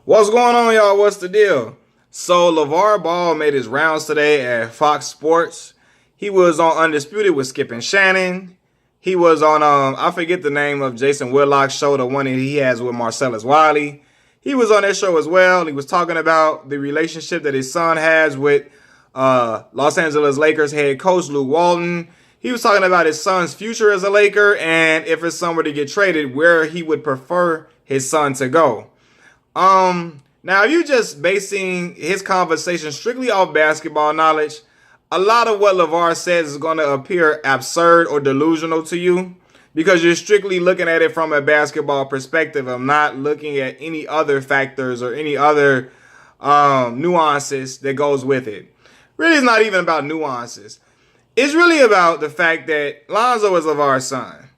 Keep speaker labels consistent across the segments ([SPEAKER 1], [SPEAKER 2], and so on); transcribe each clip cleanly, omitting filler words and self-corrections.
[SPEAKER 1] What's going on, y'all? What's the deal? So, LaVar Ball made his rounds today at Fox Sports. He was on Undisputed with Skip and Shannon. He was on, I forget the name of Jason Whitlock's show, the one that he has with Marcellus Wiley. He was on that show as well. He was talking about the relationship that his son has with Los Angeles Lakers head coach Luke Walton. He was talking about his son's future as a Laker and if his son were to get traded, where he would prefer his son to go. Now if you're just basing his conversation strictly off basketball knowledge, a lot of what LaVar says is going to appear absurd or delusional to you because you're strictly looking at it from a basketball perspective of not looking at any other factors or any other nuances that goes with it. Really, it's not even about nuances. It's really about the fact that Lonzo is LaVar's son.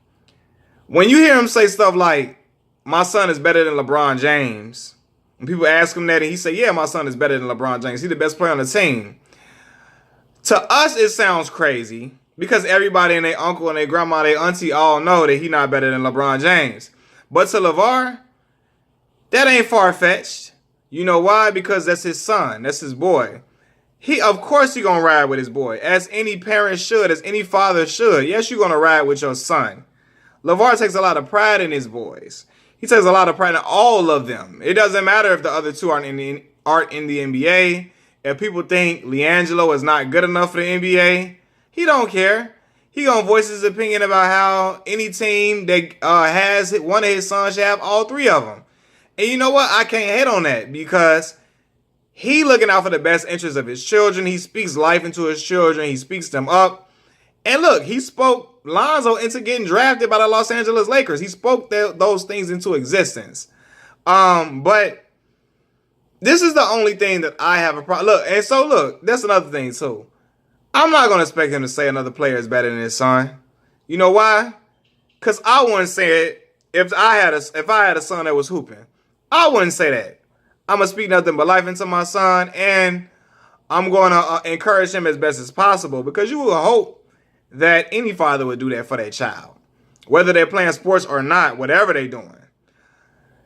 [SPEAKER 1] When you hear him say stuff like, my son is better than LeBron James. When people ask him that and he say, yeah, my son is better than LeBron James. He's the best player on the team. To us, it sounds crazy because everybody and their uncle and their grandma, their auntie all know that he's not better than LeBron James. But to LaVar, that ain't far-fetched. You know why? Because that's his son. That's his boy. Of course, you're going to ride with his boy, as any parent should, as any father should. Yes, you're going to ride with your son. LaVar takes a lot of pride in his boys. He takes a lot of pride in all of them. It doesn't matter if the other two aren't in the NBA. If people think LiAngelo is not good enough for the NBA, he don't care. He gonna voice his opinion about how any team that has one of his sons should have all three of them. And you know what? I can't hate on that because he looking out for the best interests of his children. He speaks life into his children. He speaks them up. And look, he spoke Lonzo into getting drafted by the Los Angeles Lakers. He spoke those things into existence. But this is the only thing that I have a problem. Look, that's another thing too. I'm not going to expect him to say another player is better than his son. You know why? Because I wouldn't say it if I had a son that was hooping. I wouldn't say that. I'm going to speak nothing but life into my son, and I'm going to encourage him as best as possible because you will hope that any father would do that for their child, whether they're playing sports or not, whatever they're doing.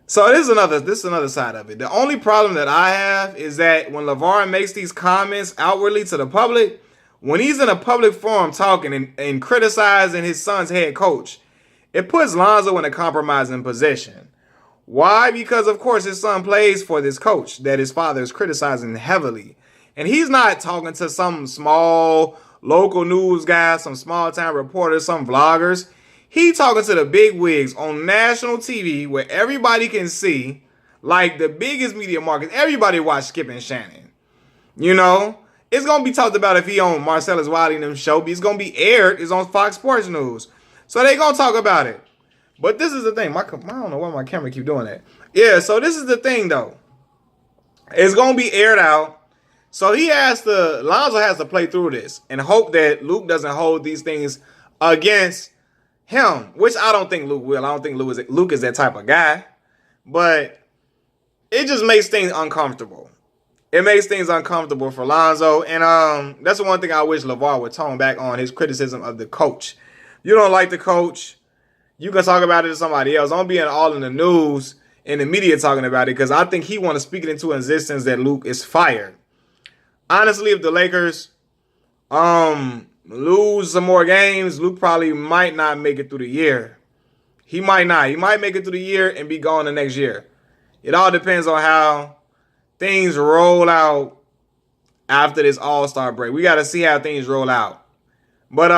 [SPEAKER 1] So this is another side of it. The only problem that I have is that when LaVar makes these comments outwardly to the public, when he's in a public forum talking and criticizing his son's head coach, it puts Lonzo in a compromising position. Why? Because, of course, his son plays for this coach that his father is criticizing heavily. And he's not talking to some small local news guys, some small-time reporters, some vloggers. He talking to the big wigs on national TV where everybody can see, like the biggest media markets. Everybody watch Skip and Shannon. You know? It's going to be talked about if he on Marcellus Wiley and them show. It's going to be aired. It's on Fox Sports News. So they going to talk about it. But this is the thing. I don't know why my camera keep doing that. Yeah, so this is the thing, though. It's going to be aired out. So Lonzo has to play through this and hope that Luke doesn't hold these things against him, which I don't think Luke will. I don't think Luke is that type of guy. But it just makes things uncomfortable. It makes things uncomfortable for Lonzo. And that's the one thing I wish LaVar would tone back on, his criticism of the coach. You don't like the coach, you can talk about it to somebody else. Don't be all in the news and the media talking about it because I think he want to speak it into existence that Luke is fired. Honestly, if the Lakers lose some more games, Luke probably might not make it through the year. He might not. He might make it through the year and be gone the next year. It all depends on how things roll out after this All-Star break. We got to see how things roll out. But,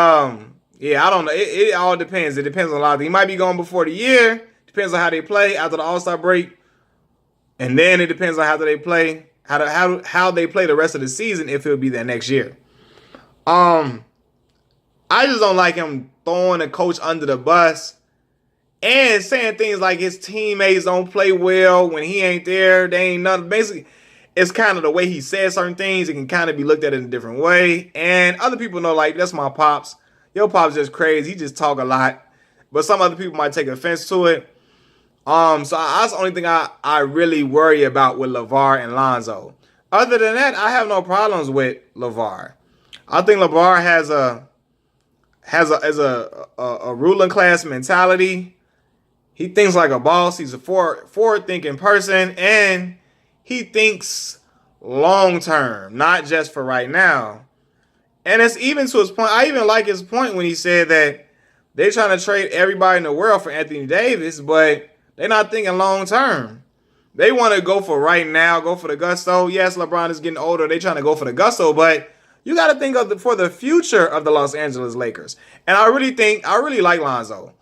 [SPEAKER 1] yeah, I don't know. It all depends. It depends on a lot of things. He might be gone before the year. Depends on how they play after the All-Star break. And then it depends on how they play. How they play the rest of the season if he'll be there next year. I just don't like him throwing the coach under the bus and saying things like his teammates don't play well when he ain't there. They ain't nothing. Basically, it's kind of the way he says certain things. It can kind of be looked at in a different way. And other people know, like, that's my pops. Your pops just crazy. He just talk a lot. But some other people might take offense to it. So that's the only thing I really worry about with LaVar and Lonzo. Other than that, I have no problems with LaVar. I think LaVar has a ruling class mentality. He thinks like a boss. He's a forward thinking person, and he thinks long term, not just for right now. And it's even to his point. I even like his point when he said that they're trying to trade everybody in the world for Anthony Davis, but they're not thinking long term. They want to go for right now, go for the gusto. Yes, LeBron is getting older. They're trying to go for the gusto, but you got to think for the future of the Los Angeles Lakers. And I really like Lonzo.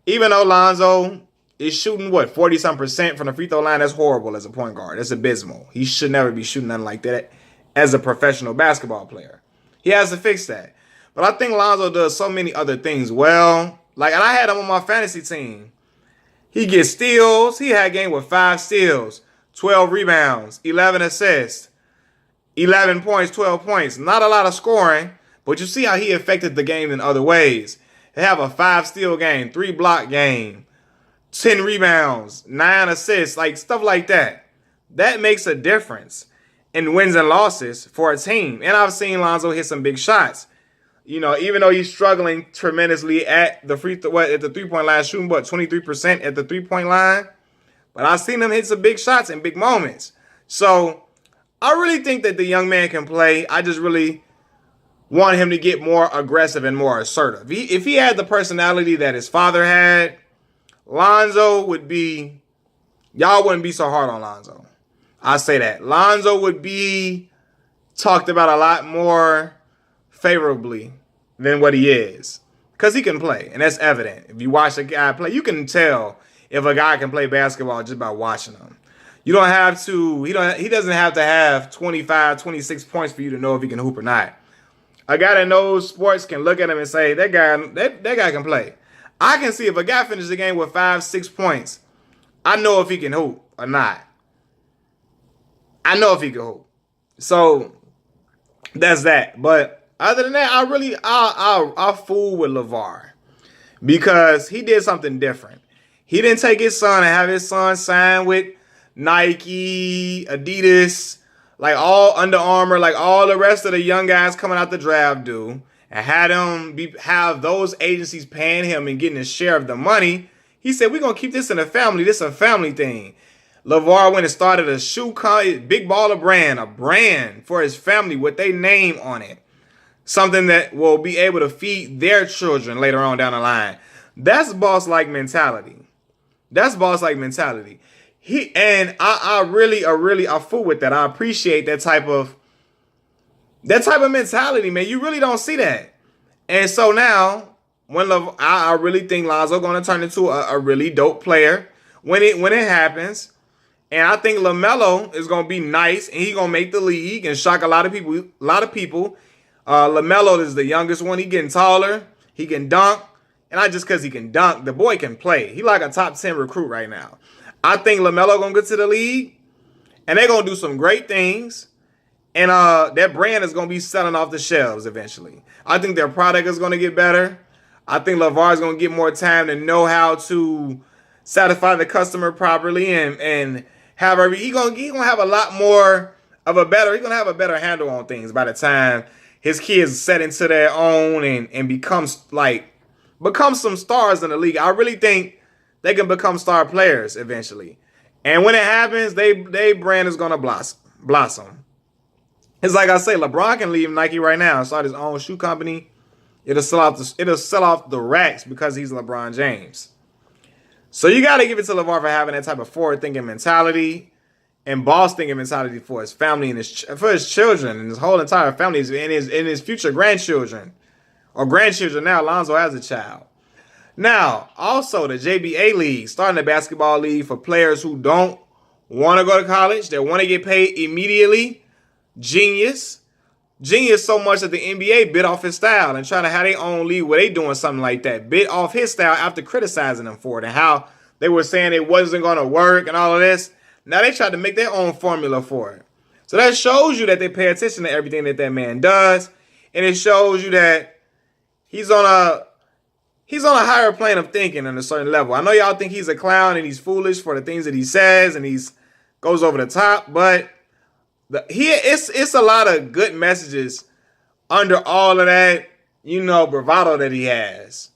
[SPEAKER 1] Even though Lonzo is shooting, 40-some% from the free throw line, that's horrible as a point guard. That's abysmal. He should never be shooting nothing like that as a professional basketball player. He has to fix that. But I think Lonzo does so many other things well. And I had him on my fantasy team. He gets steals. He had a game with 5 steals, 12 rebounds, 11 assists, 11 points, 12 points. Not a lot of scoring, but you see how he affected the game in other ways. They have a 5-steal game, 3-block game, 10 rebounds, 9 assists, stuff like that. That makes a difference in wins and losses for a team. And I've seen Lonzo hit some big shots. Even though he's struggling tremendously at the at the 3-point line, shooting 23% at the 3-point line, but I've seen him hit some big shots in big moments. So I really think that the young man can play. I just really want him to get more aggressive and more assertive. If he had the personality that his father had, Lonzo would be, y'all wouldn't be so hard on Lonzo. I say that. Lonzo would be talked about a lot more favorably than what he is, because he can play, and that's evident. If you watch a guy play, you can tell if a guy can play basketball just by watching him. You don't have to, he doesn't have to have 25, 26 points for you to know if he can hoop or not. A guy that knows sports can look at him and say, that guy can play. I can see if a guy finishes the game with 5, 6 points, I know if he can hoop or not. I know if he can hoop. So that's that. But other than that, I fool with LaVar, because he did something different. He didn't take his son and have his son sign with Nike, Adidas, all Under Armour, all the rest of the young guys coming out the draft do, and have those agencies paying him and getting a share of the money. He said, we're going to keep this in the family. This is a family thing. LaVar went and started a Big Baller brand, a brand for his family with their name on it. Something that will be able to feed their children later on down the line. That's boss-like mentality. I fool with that. I appreciate that type of mentality, man. You really don't see that. And so now, I really think Lonzo going to turn into a really dope player when it happens. And I think LaMelo is going to be nice, and he's going to make the league and shock a lot of people. LaMelo is the youngest one. He getting taller. He can dunk. And not just because he can dunk. The boy can play. He like a top 10 recruit right now. I think LaMelo going to get to the league, and they're going to do some great things. And that brand is going to be selling off the shelves eventually. I think their product is going to get better. I think LaVar is going to get more time to know how to satisfy the customer properly and have he's gonna have a lot more of he's gonna have a better handle on things by the time his kids set into their own and become some stars in the league. I really think they can become star players eventually. And when it happens, they brand is gonna blossom. It's like I say, LeBron can leave Nike right now and start his own shoe company. It'll sell off the racks because he's LeBron James. So you got to give it to LaVar for having that type of forward-thinking mentality and boss-thinking mentality for his family and for his children and his whole entire family and his future grandchildren. Or grandchildren now. Lonzo has a child. Now, also the JBA League, starting a basketball league for players who don't want to go to college, that want to get paid immediately. Genius so much that the NBA bit off his style and trying to have their own league where they doing something like that. Bit off his style after criticizing him for it and how they were saying it wasn't going to work and all of this. Now they tried to make their own formula for it. So that shows you that they pay attention to everything that man does. And it shows you that he's on a higher plane of thinking on a certain level. I know y'all think he's a clown and he's foolish for the things that he says and he's goes over the top, but it's a lot of good messages under all of that, bravado that he has.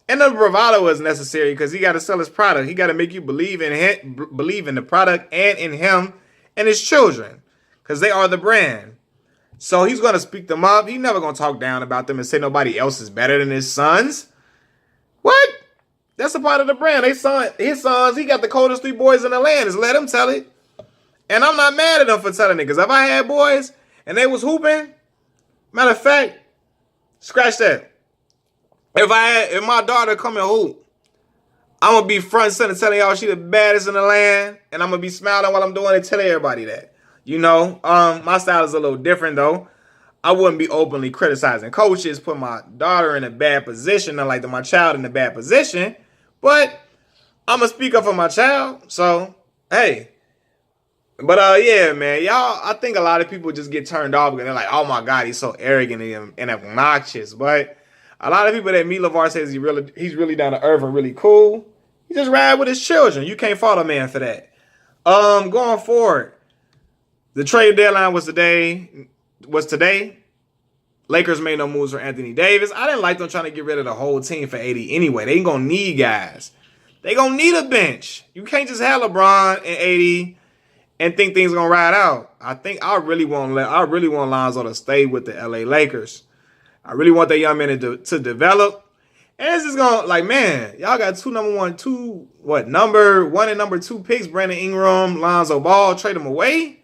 [SPEAKER 1] And the bravado is necessary because he got to sell his product. He got to make you believe in the product and in him and his children, because they are the brand. So he's going to speak them up. He's never going to talk down about them and say nobody else is better than his sons. What? That's a part of the brand. His sons, he got the coldest 3 boys in the land. Just let him tell it. And I'm not mad at him for telling it, because if I had boys and they was hooping, matter of fact, scratch that. If my daughter come and hoop, I'm going to be front and center telling y'all she the baddest in the land, and I'm going to be smiling while I'm doing it, telling everybody that. You know, my style is a little different, though. I wouldn't be openly criticizing coaches, put my daughter in a bad position, not like my child in a bad position, but I'm going to speak up for my child, so, hey. But, yeah, man, y'all, I think a lot of people just get turned off because they're like, oh, my God, he's so arrogant and obnoxious, but a lot of people that meet LaVar says he's really down to earth and really cool. He just ride with his children. You can't fault a man for that. Going forward, the trade deadline was today. Lakers made no moves for Anthony Davis. I didn't like them trying to get rid of the whole team for AD anyway. They ain't gonna need guys. They gonna need a bench. You can't just have LeBron and AD and think things gonna ride out. I really want Lonzo to stay with the LA Lakers. I really want that young man to develop. And it's just gonna, like, man, y'all got number 1 and number 2 picks, Brandon Ingram, Lonzo Ball, trade them away.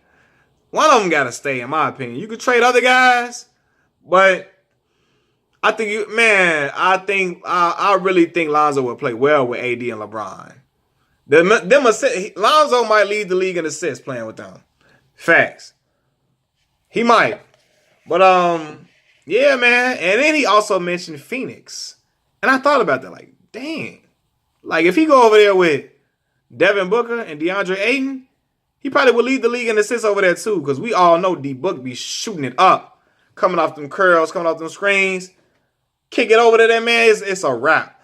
[SPEAKER 1] One of them got to stay, in my opinion. You could trade other guys, but I really think Lonzo would play well with AD and LeBron. Lonzo might lead the league in assists playing with them. Facts. He might. But, yeah, man. And then he also mentioned Phoenix. And I thought about that, like, dang. Like, if he go over there with Devin Booker and DeAndre Ayton, he probably would lead the league in assists over there, too, because we all know D-Book be shooting it up, coming off them curls, coming off them screens. Kick it over to that man, it's a wrap.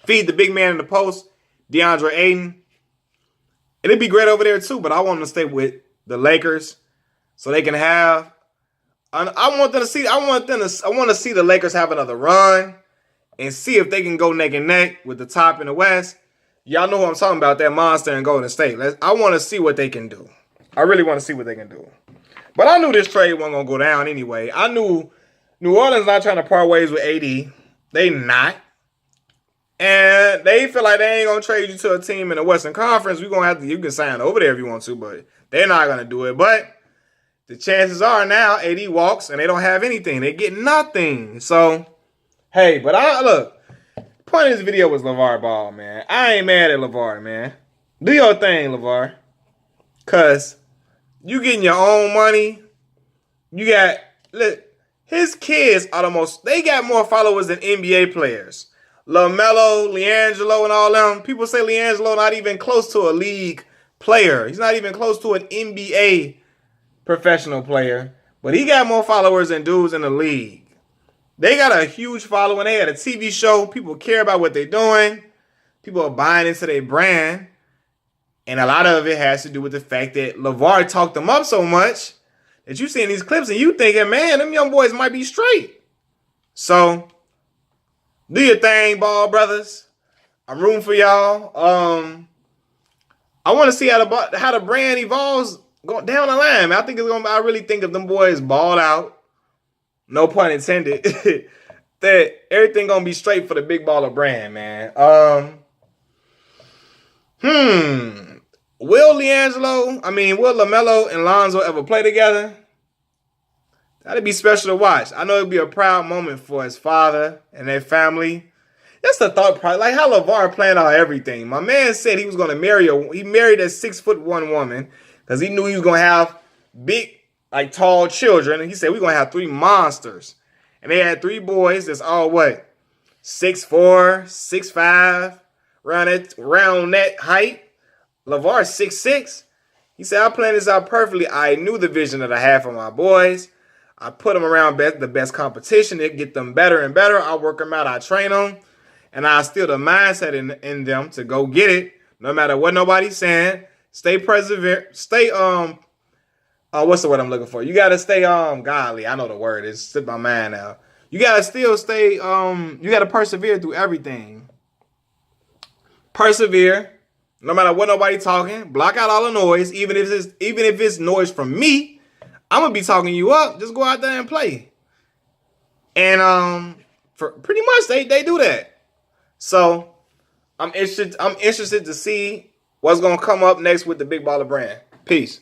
[SPEAKER 1] Feed the big man in the post, DeAndre Ayton. It'd be great over there, too, but I want him to stay with the Lakers so they can have... I want to see the Lakers have another run and see if they can go neck and neck with the top in the West. Y'all know who I'm talking about, that monster in Golden State. I want to see what they can do. I really want to see what they can do. But I knew this trade wasn't going to go down anyway. I knew New Orleans not trying to part ways with AD. They not. And they feel like they ain't going to trade you to a team in the Western Conference. You can sign over there if you want to, but they're not going to do it. But the chances are now AD walks and they don't have anything. They get nothing. So, hey, but look. The point of this video was LaVar Ball, man. I ain't mad at LaVar, man. Do your thing, LaVar. Because you getting your own money. Look, his kids they got more followers than NBA players. LaMelo, LiAngelo, and all them. People say LiAngelo not even close to a league player. He's not even close to an NBA professional player. But he got more followers than dudes in the league. They got a huge following. They had a TV show. People care about what they're doing. People are buying into their brand. And a lot of it has to do with the fact that LaVar talked them up so much that you seeing these clips and you thinking, man, them young boys might be straight. So, do your thing, Ball brothers. I'm rooting for y'all. I want to see how the brand evolves going down the line. Man, I really think if them boys ball out, no pun intended, that everything gonna be straight for the big baller brand, man. Will LaMelo and Lonzo ever play together? That'd be special to watch. I know it'd be a proud moment for his father and their family. That's the thought process. Like how LaVar planned out everything. My man said he was gonna he married a 6'1" woman because he knew he was gonna have big, like tall children. And he said, we're going to have 3 monsters. And they had 3 boys that's all 6'4", 6'5", around that height. LaVar 6'6". He said, I planned this out perfectly. I knew the vision that I had for my boys. I put them around the best competition to get them better and better. I work them out. I train them. And I instill the mindset in them to go get it. No matter what nobody's saying. Stay persevere. Stay, what's the word I'm looking for? You got to stay, godly. I know the word. It's slipped my mind now. You got to still stay, you got to persevere through everything. Persevere. No matter what nobody talking, block out all the noise. Even if it's noise from me, I'm gonna be talking you up. Just go out there and play. And for pretty much they do that. So I'm interested to see what's gonna come up next with the Big Baller brand. Peace.